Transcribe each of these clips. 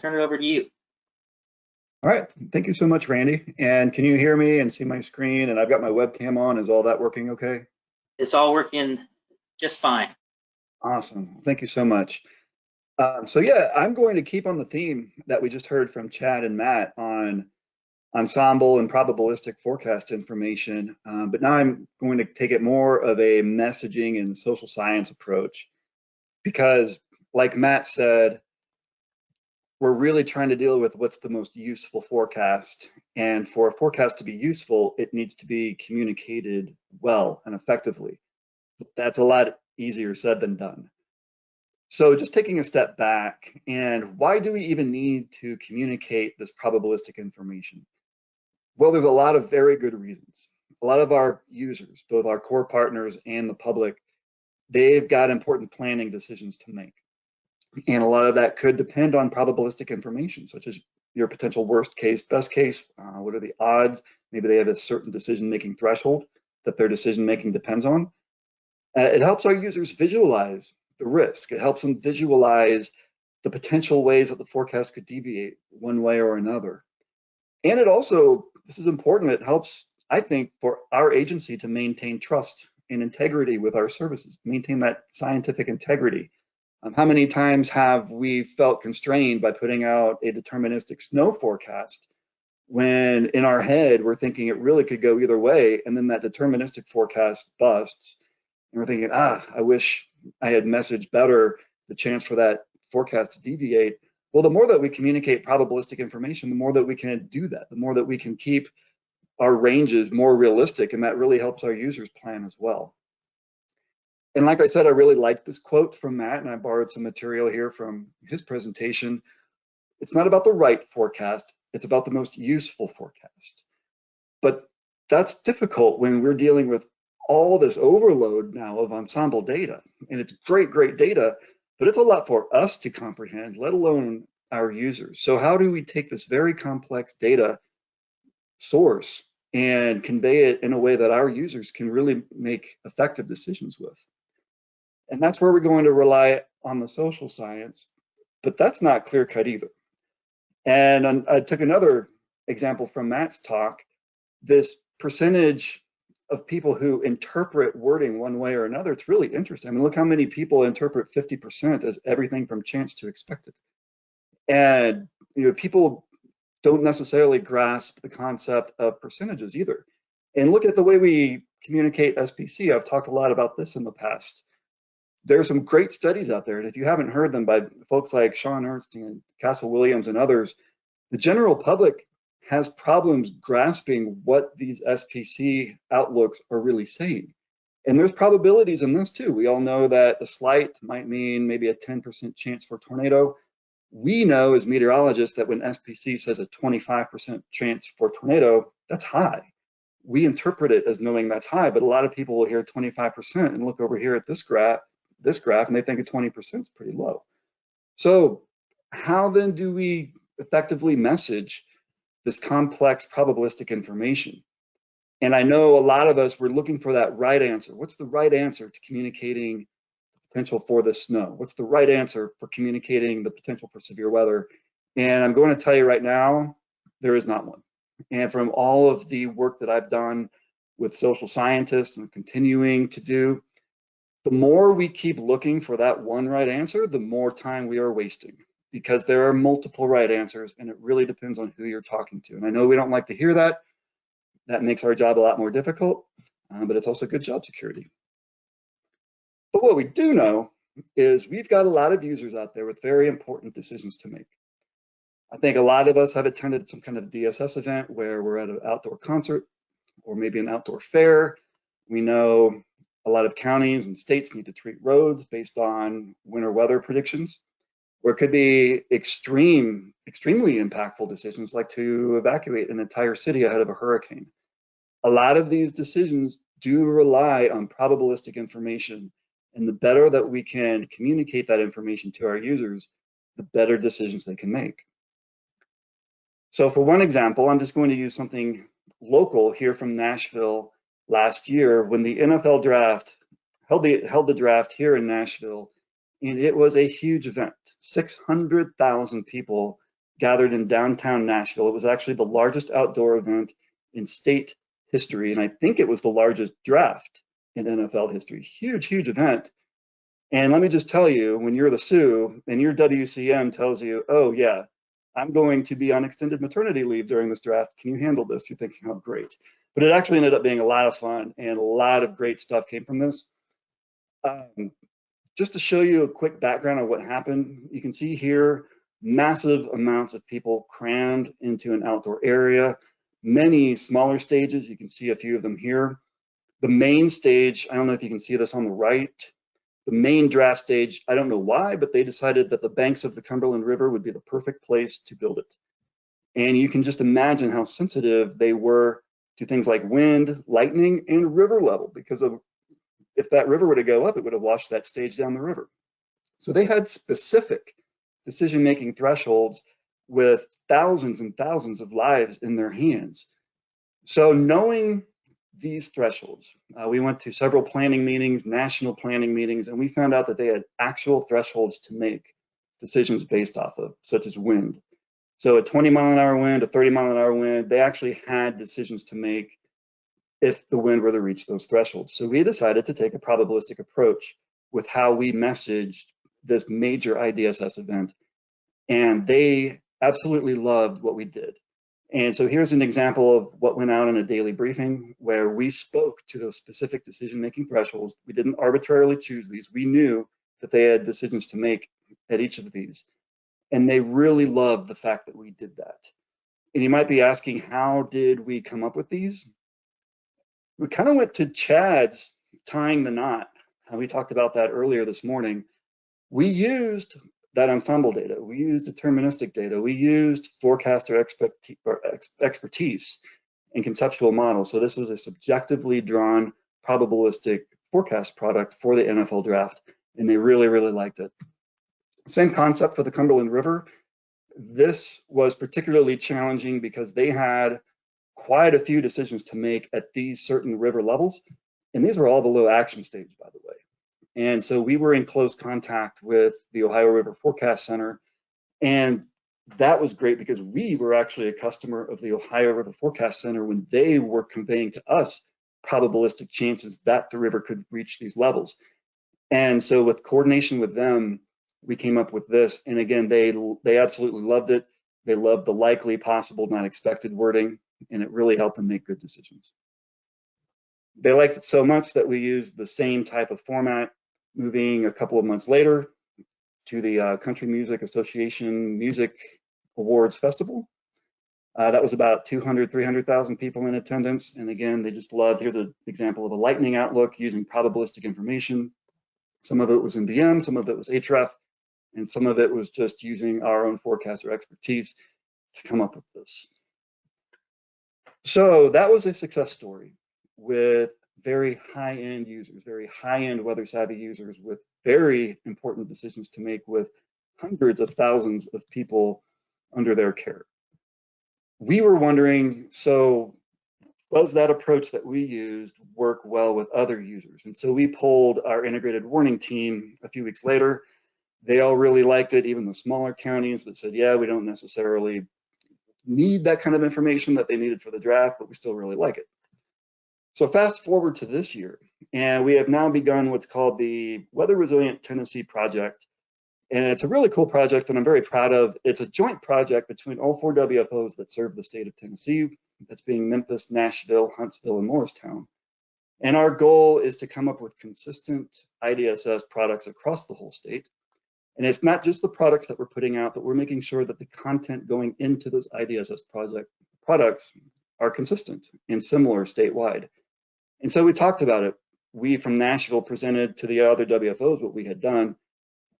turn it over to you. All right, thank you so much, Randy. And can you hear me and see my screen? And I've got my webcam on. Is all that working okay? It's all working just fine. Awesome, thank you so much. So yeah, I'm going to keep on the theme that we just heard from Chad and Matt on ensemble and probabilistic forecast information, but now I'm going to take it more of a messaging and social science approach, because like Matt said, we're really trying to deal with what's the most useful forecast. And for a forecast to be useful, it needs to be communicated well and effectively. That's a lot easier said than done. So just taking a step back, and why do we even need to communicate this probabilistic information? Well, there's a lot of very good reasons. A lot of our users, both our core partners and the public, they've got important planning decisions to make. And a lot of that could depend on probabilistic information, such as your potential worst case, best case, what are the odds? Maybe they have a certain decision-making threshold that their decision-making depends on. It helps our users visualize the risk. It helps them visualize the potential ways that the forecast could deviate one way or another. And it also, this is important, it helps, I think, for our agency to maintain trust and integrity with our services, maintain that scientific integrity. How many times have we felt constrained by putting out a deterministic snow forecast when in our head we're thinking it really could go either way, and then that deterministic forecast busts, and we're thinking, I wish I had messaged better the chance for that forecast to deviate. Well, the more that we communicate probabilistic information, the more that we can do that, the more that we can keep our ranges more realistic, and that really helps our users plan as well. And like I said, I really like this quote from Matt, and I borrowed some material here from his presentation. It's not about the right forecast, it's about the most useful forecast. But that's difficult when we're dealing with all this overload now of ensemble data. And it's great, great data, but it's a lot for us to comprehend, let alone our users. So how do we take this very complex data source and convey it in a way that our users can really make effective decisions with? And that's where we're going to rely on the social science, but that's not clear-cut either. And I took another example from Matt's talk, this percentage of people who interpret wording one way or another. It's really interesting. I mean, look how many people interpret 50% as everything from chance to expected. And people don't necessarily grasp the concept of percentages either. And look at the way we communicate SPC. I've talked a lot about this in the past. There are some great studies out there, and if you haven't heard them by folks like Sean Ernst and Castle Williams and others, the general public has problems grasping what these SPC outlooks are really saying. And there's probabilities in this too. We all know that a slight might mean maybe a 10% chance for a tornado. We know as meteorologists that when SPC says a 25% chance for a tornado, that's high. We interpret it as knowing that's high, but a lot of people will hear 25% and look over here at this graph, and they think a 20% is pretty low. So how then do we effectively message this complex probabilistic information? And I know a lot of us were looking for that right answer. What's the right answer to communicating the potential for the snow? What's the right answer for communicating the potential for severe weather? And I'm going to tell you right now, there is not one. And from all of the work that I've done with social scientists and continuing to do, the more we keep looking for that one right answer, the more time we are wasting, because there are multiple right answers and it really depends on who you're talking to. And I know we don't like to hear that. That makes our job a lot more difficult, but it's also good job security. But what we do know is we've got a lot of users out there with very important decisions to make. I think a lot of us have attended some kind of DSS event where we're at an outdoor concert or maybe an outdoor fair. We know a lot of counties and states need to treat roads based on winter weather predictions, or it could be extremely impactful decisions like to evacuate an entire city ahead of a hurricane. A lot of these decisions do rely on probabilistic information, and the better that we can communicate that information to our users, the better decisions they can make. So for one example, I'm just going to use something local here from Nashville. Last year, when the NFL draft held the draft here in Nashville, and it was a huge event. 600,000 people gathered in downtown Nashville. It was actually the largest outdoor event in state history, and I think it was the largest draft in NFL history. Huge, huge event. And let me just tell you, when you're the Sioux and your WCM tells you, oh yeah, I'm going to be on extended maternity leave during this draft, can you handle this? You're thinking, oh great. But it actually ended up being a lot of fun, and a lot of great stuff came from this. Just to show you a quick background of what happened, you can see here massive amounts of people crammed into an outdoor area, many smaller stages. You can see a few of them here. The main stage, I don't know if you can see this on the right, the main draft stage, I don't know why, but they decided that the banks of the Cumberland River would be the perfect place to build it. And you can just imagine how sensitive they were to things like wind, lightning, and river level, because of if that river were to go up, it would have washed that stage down the river. So they had specific decision-making thresholds with thousands and thousands of lives in their hands. So knowing these thresholds, we went to several planning meetings, national planning meetings, and we found out that they had actual thresholds to make decisions based off of, such as wind. So a 20-mile-an-hour wind, a 30-mile-an-hour wind, they actually had decisions to make if the wind were to reach those thresholds. So we decided to take a probabilistic approach with how we messaged this major IDSS event, and they absolutely loved what we did. And so here's an example of what went out in a daily briefing where we spoke to those specific decision-making thresholds. We didn't arbitrarily choose these. We knew that they had decisions to make at each of these. And they really loved the fact that we did that. And you might be asking, how did we come up with these? We kind of went to Chad's tying the knot. We talked about that earlier this morning. We used that ensemble data. We used deterministic data. We used forecaster expertise and conceptual models. So this was a subjectively drawn probabilistic forecast product for the NFL draft, and they really, really liked it. Same concept for the Cumberland River. This was particularly challenging because they had quite a few decisions to make at these certain river levels, and these were all below action stage, by the way. And so we were in close contact with the Ohio River Forecast Center, and that was great because we were actually a customer of the Ohio River Forecast Center when they were conveying to us probabilistic chances that the river could reach these levels. And so with coordination with them, we came up with this, and again, they absolutely loved it. They loved the likely, possible, not expected wording, and it really helped them make good decisions. They liked it so much that we used the same type of format, moving a couple of months later to the Country Music Association Music Awards Festival. That was about 200, 300,000 people in attendance. And again, they just loved, here's an example of a lightning outlook using probabilistic information. Some of it was in DM, some of it was href, and some of it was just using our own forecaster expertise to come up with this. So that was a success story with very high-end users, very high-end weather-savvy users with very important decisions to make with hundreds of thousands of people under their care. We were wondering, so does that approach that we used work well with other users? And so we polled our integrated warning team a few weeks later. They all really liked it, even the smaller counties that said, yeah, we don't necessarily need that kind of information that they needed for the draft, but we still really like it. So fast forward to this year, and we have now begun what's called the Weather Resilient Tennessee Project. And it's a really cool project that I'm very proud of. It's a joint project between all 4 WFOs that serve the state of Tennessee. That's being Memphis, Nashville, Huntsville, and Morristown. And our goal is to come up with consistent IDSS products across the whole state. And it's not just the products that we're putting out, but we're making sure that the content going into those IDSS products are consistent and similar statewide. And so we talked about it. We from Nashville presented to the other WFOs what we had done.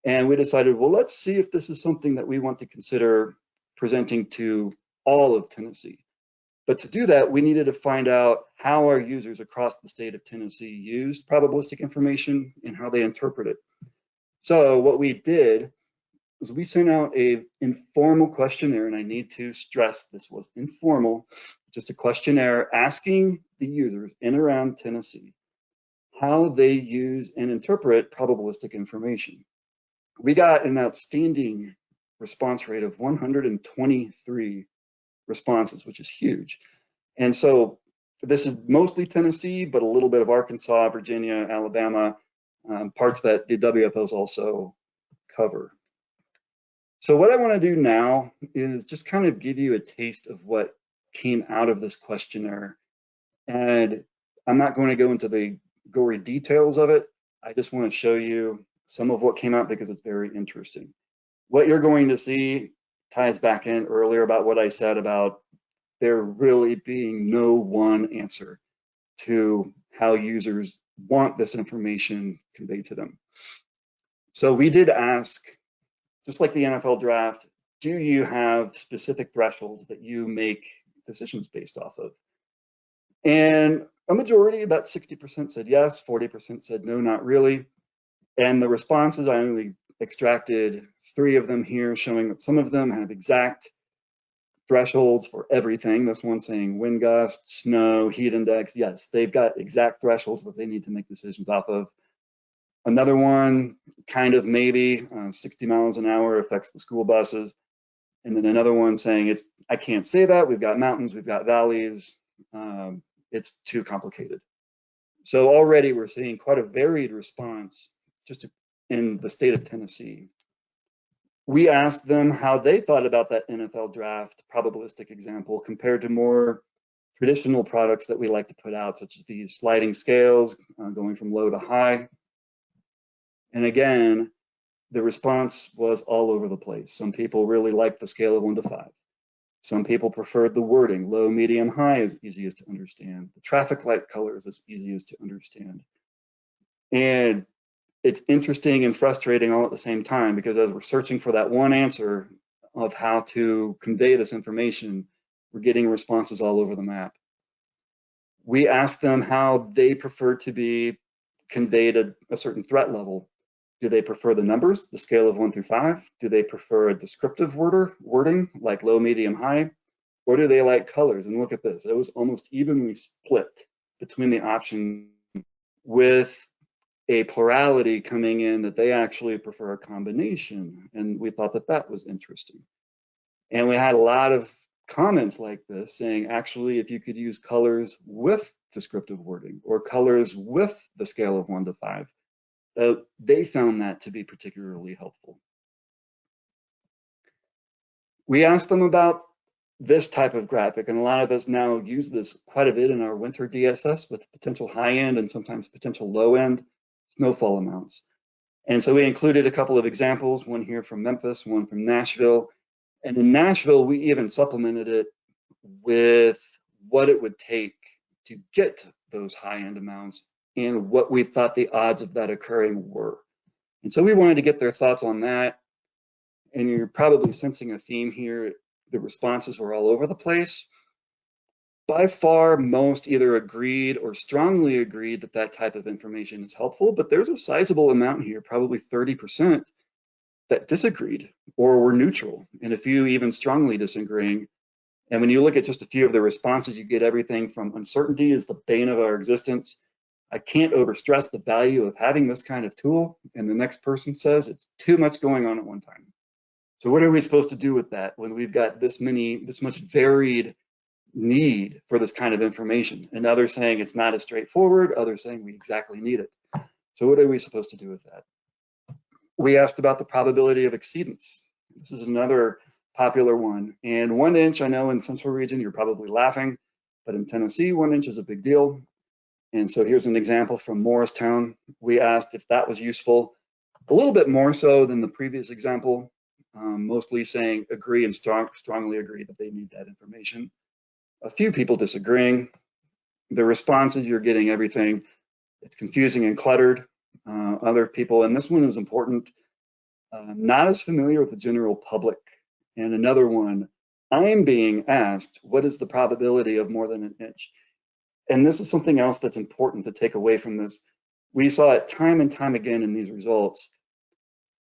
And we decided, well, let's see if this is something that we want to consider presenting to all of Tennessee. But to do that, we needed to find out how our users across the state of Tennessee used probabilistic information and how they interpret it. So what we did was we sent out an informal questionnaire, and I need to stress this was informal, just a questionnaire asking the users in and around Tennessee how they use and interpret probabilistic information. We got an outstanding response rate of 123 responses, which is huge. And so this is mostly Tennessee, but a little bit of Arkansas, Virginia, Alabama, parts that the WFOs also cover. So what I want to do now is just kind of give you a taste of what came out of this questionnaire. And I'm not going to go into the gory details of it. I just want to show you some of what came out because it's very interesting. What you're going to see ties back in earlier about what I said about there really being no one answer to how users want this information conveyed to them. So we did ask, just like the NFL draft, do you have specific thresholds that you make decisions based off of? And a majority, about 60% said yes, 40% said no, not really. And the responses, I only extracted 3 of them here, showing that some of them have exact thresholds for everything. This one saying wind gust, snow, heat index. Yes, they've got exact thresholds that they need to make decisions off of. Another one, kind of maybe 60 miles an hour affects the school buses. And then another one saying I can't say that. We've got mountains, we've got valleys. It's too complicated. So already we're seeing quite a varied response just in the state of Tennessee. We asked them how they thought about that NFL draft probabilistic example compared to more traditional products that we like to put out, such as these sliding scales going from low to high. And again, the response was all over the place. Some people really liked the scale of 1 to 5. Some people preferred the wording. Low, medium, high is easiest to understand. The traffic light colors is easiest to understand. And it's interesting and frustrating all at the same time, because as we're searching for that one answer of how to convey this information, we're getting responses all over the map. We asked them how they prefer to be conveyed at a certain threat level. Do they prefer the numbers, the scale of 1 through 5? Do they prefer a descriptive wording like low, medium, high? Or do they like colors? And look at this, it was almost evenly split between the options, with a plurality coming in that they actually prefer a combination. And we thought that that was interesting. And we had a lot of comments like this saying, actually, if you could use colors with descriptive wording or colors with the scale of 1 to 5, they found that to be particularly helpful. We asked them about this type of graphic, and a lot of us now use this quite a bit in our winter DSS with potential high end and sometimes potential low end snowfall amounts. And so we included a couple of examples, one here from Memphis, one from Nashville. And in Nashville, we even supplemented it with what it would take to get those high end amounts and what we thought the odds of that occurring were. And so we wanted to get their thoughts on that. And you're probably sensing a theme here. The responses were all over the place. By far, most either agreed or strongly agreed that that type of information is helpful, but there's a sizable amount here, probably 30%, that disagreed or were neutral, and a few even strongly disagreeing. And when you look at just a few of the responses, you get everything from uncertainty is the bane of our existence. I can't overstress the value of having this kind of tool. And the next person says it's too much going on at one time. So what are we supposed to do with that when we've got this much varied need for this kind of information? And others saying it's not as straightforward, others saying we exactly need it. So what are we supposed to do with that? We asked about the probability of exceedance. This is another popular one. And 1 inch, I know in Central Region, you're probably laughing, but in Tennessee, 1 inch is a big deal. And so here's an example from Morristown. We asked if that was useful, a little bit more so than the previous example, mostly saying agree and strongly agree that they need that information. A few people disagreeing. The responses, you're getting everything. It's confusing and cluttered. Other people, and this one is important, not as familiar with the general public. And another one, I'm being asked, what is the probability of more than 1 inch? And this is something else that's important to take away from this. We saw it time and time again in these results.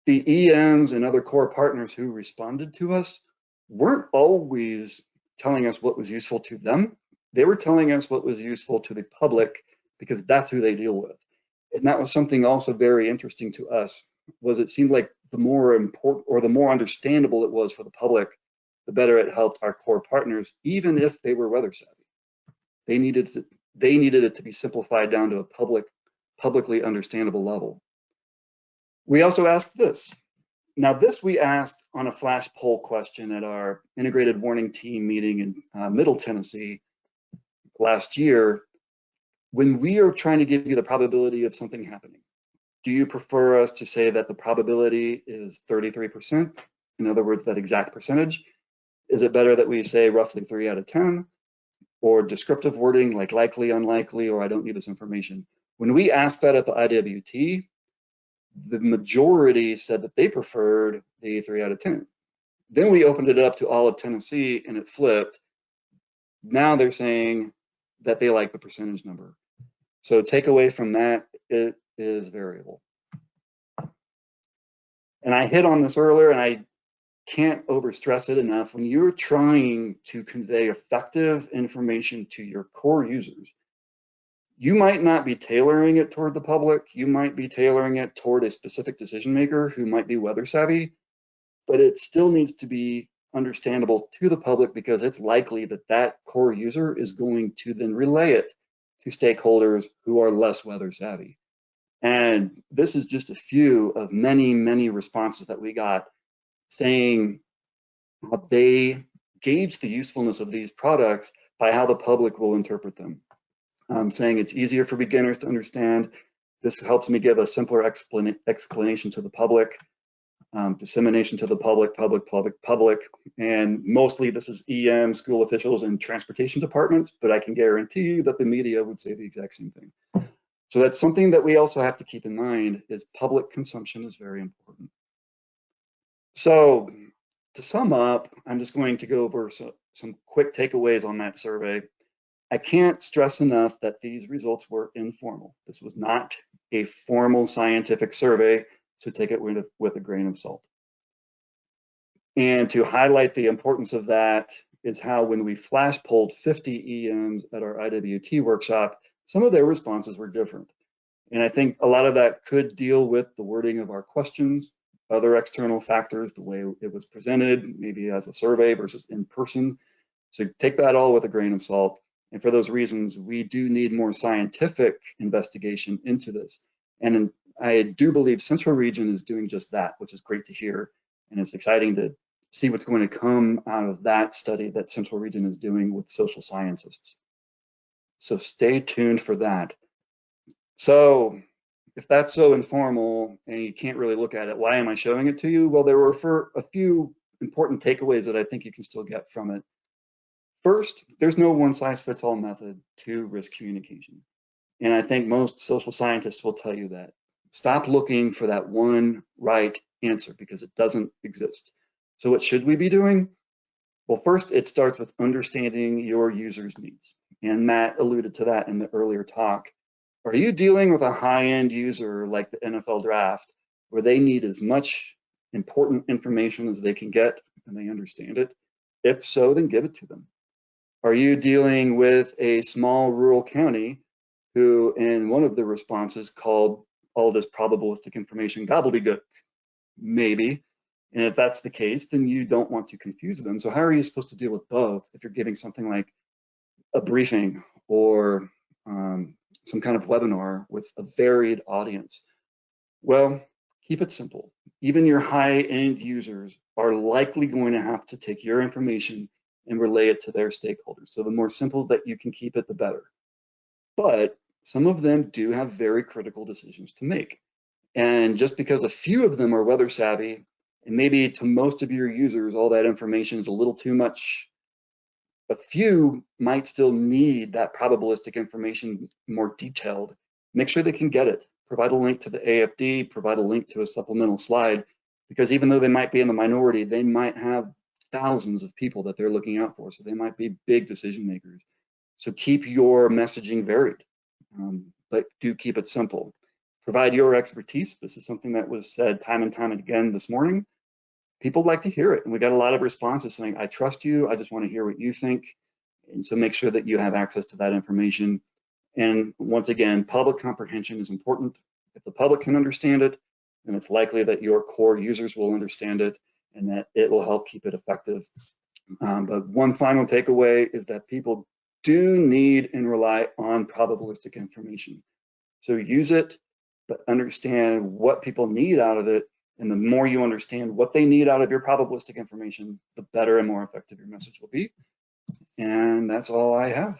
The EMs and other core partners who responded to us weren't always telling us what was useful to them. They were telling us what was useful to the public because that's who they deal with. And that was something also very interesting to us, was it seemed like the more important or the more understandable it was for the public, the better it helped our core partners, even if they were weather savvy. They needed it to be simplified down to a publicly understandable level. We also asked this. Now this we asked on a flash poll question at our integrated warning team meeting in Middle Tennessee last year. When we are trying to give you the probability of something happening, do you prefer us to say that the probability is 33%? In other words, that exact percentage? Is it better that we say roughly 3 out of 10? Or descriptive wording like likely, unlikely, or I don't need this information? When we asked that at the IWT, the majority said that they preferred the 3 out of 10. Then we opened it up to all of Tennessee and it flipped. Now they're saying that they like the percentage number. So takeaway from that, it is variable. And I hit on this earlier, and I can't overstress it enough. When you're trying to convey effective information to your core users, you might not be tailoring it toward the public. You might be tailoring it toward a specific decision maker who might be weather savvy, but it still needs to be understandable to the public because it's likely that that core user is going to then relay it to stakeholders who are less weather savvy. And this is just a few of many, many responses that we got saying how they gauge the usefulness of these products by how the public will interpret them. Saying it's easier for beginners to understand. This helps me give a simpler explanation to the public. Dissemination to the public, and mostly this is EM, school officials, and transportation departments, but I can guarantee you that the media would say the exact same thing. So that's something that we also have to keep in mind is public consumption is very important. So to sum up, I'm just going to go over some quick takeaways on that survey. I can't stress enough that these results were informal. This was not a formal scientific survey, so take it with a grain of salt. And to highlight the importance of that is how when we flash polled 50 EMs at our IWT workshop, some of their responses were different. And I think a lot of that could deal with the wording of our questions, other external factors, the way it was presented, maybe as a survey versus in person. So take that all with a grain of salt. And for those reasons, we do need more scientific investigation into this. And I do believe Central Region is doing just that, which is great to hear. And it's exciting to see what's going to come out of that study that Central Region is doing with social scientists. So stay tuned for that. So if that's so informal and you can't really look at it, why am I showing it to you? Well, there were a few important takeaways that I think you can still get from it. First, there's no one-size-fits-all method to risk communication. And I think most social scientists will tell you that. Stop looking for that one right answer because it doesn't exist. So what should we be doing? Well, first, it starts with understanding your user's needs. And Matt alluded to that in the earlier talk. Are you dealing with a high-end user like the NFL draft where they need as much important information as they can get and they understand it? If so, then give it to them. Are you dealing with a small rural county who, in one of the responses, called all this probabilistic information gobbledygook? Maybe. And if that's the case, then you don't want to confuse them. So how are you supposed to deal with both if you're giving something like a briefing or some kind of webinar with a varied audience? Well, keep it simple. Even your high-end users are likely going to have to take your information and relay it to their stakeholders. So the more simple that you can keep it, the better. But some of them do have very critical decisions to make. And just because a few of them are weather savvy, and maybe to most of your users, all that information is a little too much, a few might still need that probabilistic information more detailed. Make sure they can get it. Provide a link to the AFD, provide a link to a supplemental slide, because even though they might be in the minority, they might have thousands of people that they're looking out for. So they might be big decision makers. So keep your messaging varied, but do keep it simple. Provide your expertise. This is something that was said time and time again this morning. People like to hear it. And we got a lot of responses saying, I trust you. I just want to hear what you think. And so make sure that you have access to that information. And once again, public comprehension is important. If the public can understand it, then it's likely that your core users will understand it and that it will help keep it effective. But one final takeaway is that people do need and rely on probabilistic information. So use it, but understand what people need out of it. And the more you understand what they need out of your probabilistic information, the better and more effective your message will be. And that's all I have.